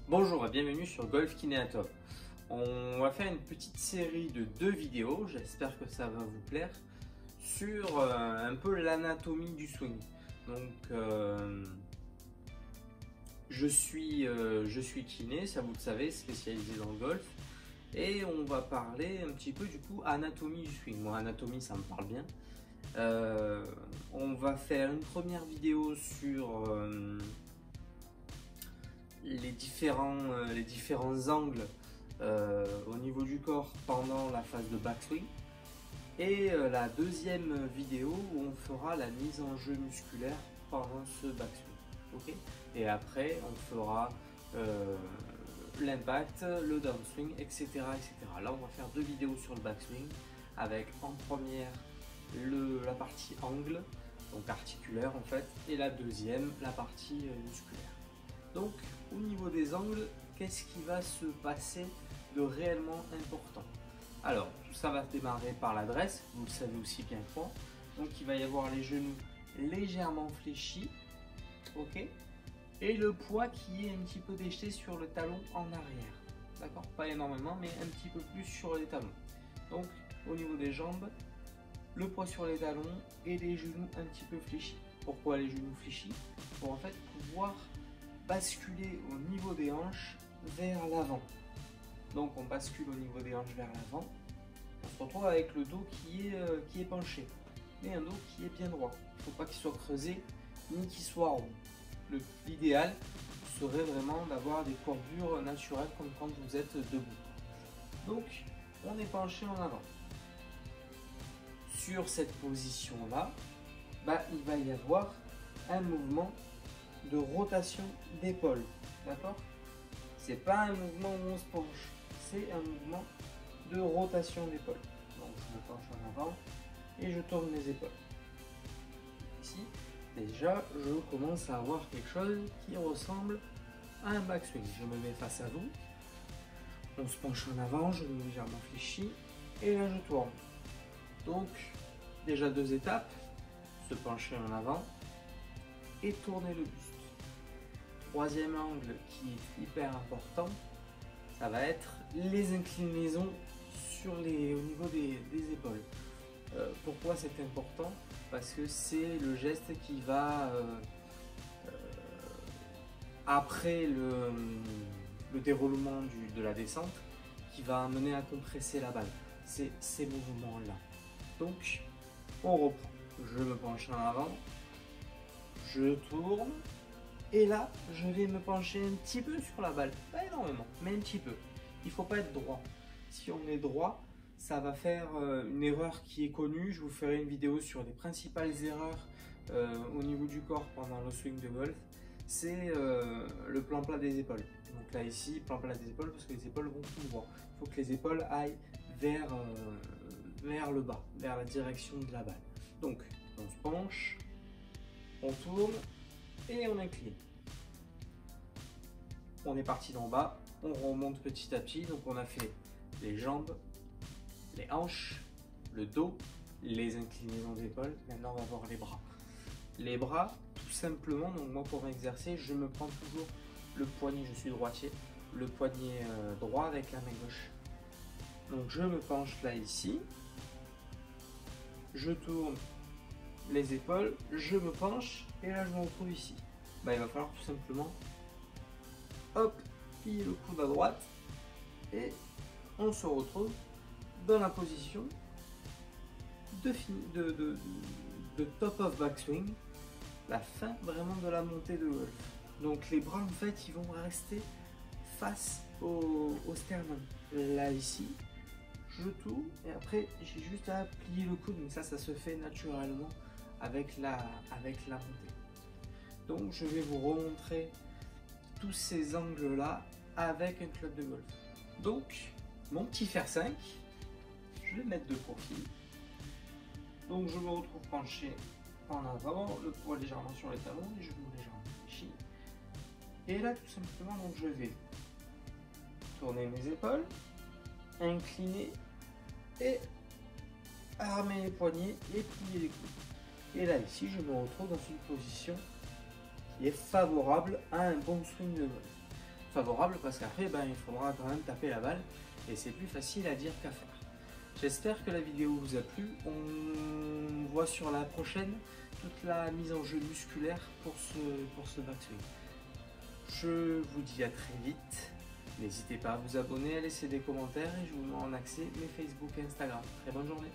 Bonjour et bienvenue sur Golf Kinéatop. On va faire une petite série de 2 vidéos, j'espère que ça va vous plaire, sur un peu l'anatomie du swing. Donc je suis kiné, ça vous le savez, spécialisé dans le golf. Et on va parler un petit peu du coup anatomie du swing. Moi, anatomie, ça me parle bien. On va faire une première vidéo sur les différents angles au niveau du corps pendant la phase de backswing. Et la deuxième vidéo où on fera la mise en jeu musculaire pendant ce backswing. Okay, et après, on fera l'impact, le downswing, etc., etc. Là, on va faire 2 vidéos sur le backswing avec en première la partie angle, donc articulaire en fait, et la deuxième, la partie musculaire. Donc, au niveau des angles, qu'est-ce qui va se passer de réellement important? Alors, tout ça va démarrer par l'adresse, vous le savez aussi bien que moi. Donc, il va y avoir les genoux légèrement fléchis, ok, et le poids qui est un petit peu déjeté sur le talon en arrière. D'accord? Pas énormément, mais un petit peu plus sur les talons. Donc, au niveau des jambes, le poids sur les talons et les genoux un petit peu fléchis. Pourquoi les genoux fléchis? Pour en fait pouvoir basculer au niveau des hanches vers l'avant. Donc on bascule au niveau des hanches vers l'avant. On se retrouve avec le dos qui est penché, mais un dos qui est bien droit. Il ne faut pas qu'il soit creusé ni qu'il soit rond. L'idéal serait vraiment d'avoir des courbures naturelles comme quand vous êtes debout. Donc on est penché en avant. Sur cette position là, il va y avoir un mouvement de rotation d'épaule, d'accord? C'est pas un mouvement où on se penche, c'est un mouvement de rotation d'épaule. Donc je me penche en avant et je tourne les épaules. Ici, déjà, je commence à avoir quelque chose qui ressemble à un backswing. Je me mets face à vous, on se penche en avant, je me légèrement fléchis et là je tourne. Donc, déjà 2 étapes, se pencher en avant et tourner le buste. Troisième angle qui est hyper important, ça va être les inclinaisons au niveau des épaules. Pourquoi c'est important? Parce que c'est le geste qui va, après le déroulement de la descente, qui va amener à compresser la balle. C'est ces mouvements-là. Donc, on reprend. Je me penche en avant, je tourne. Et là, je vais me pencher un petit peu sur la balle. Pas énormément, mais un petit peu. Il ne faut pas être droit. Si on est droit, ça va faire une erreur qui est connue. Je vous ferai une vidéo sur les principales erreurs au niveau du corps pendant le swing de golf. C'est le plan plat des épaules. Donc là, ici, plan plat des épaules, parce que les épaules vont tout droit. Il faut que les épaules aillent vers le bas, vers la direction de la balle. Donc, on se penche, on tourne et on incline. On est parti d'en bas, on remonte petit à petit. Donc on a fait les jambes, les hanches, le dos, les inclinaisons d'épaule. Maintenant on va voir les bras. Les bras, tout simplement, donc moi pour m'exercer, je me prends toujours le poignet, je suis droitier, le poignet droit avec la main gauche. Donc je me penche là ici, je tourne les épaules, je me penche et là je me retrouve ici. Il va falloir tout simplement hop, plier le coude à droite et on se retrouve dans la position de top of backswing, la fin vraiment de la montée de golf. Donc les bras en fait ils vont rester face au sternum. Là ici, je tourne et après j'ai juste à plier le coude, mais ça se fait naturellement avec la montée. Donc je vais vous remontrer tous ces angles là avec un club de golf. Donc mon petit fer 5, je vais le mettre de profil. Donc je me retrouve penché en avant, le poids légèrement sur les talons, les genoux légèrement fléchis. Et là tout simplement, donc je vais tourner mes épaules, incliner et armer les poignets et plier les coudes. Et là ici je me retrouve dans une position qui est favorable à un bon swing de golf. favorable parce qu'après il faudra quand même taper la balle et c'est plus facile à dire qu'à faire. J'espère que la vidéo vous a plu. On voit sur la prochaine toute la mise en jeu musculaire pour ce backswing. Je vous dis à très vite. N'hésitez pas à vous abonner, à laisser des commentaires et je vous mets en accès mes Facebook et Instagram. Très bonne journée.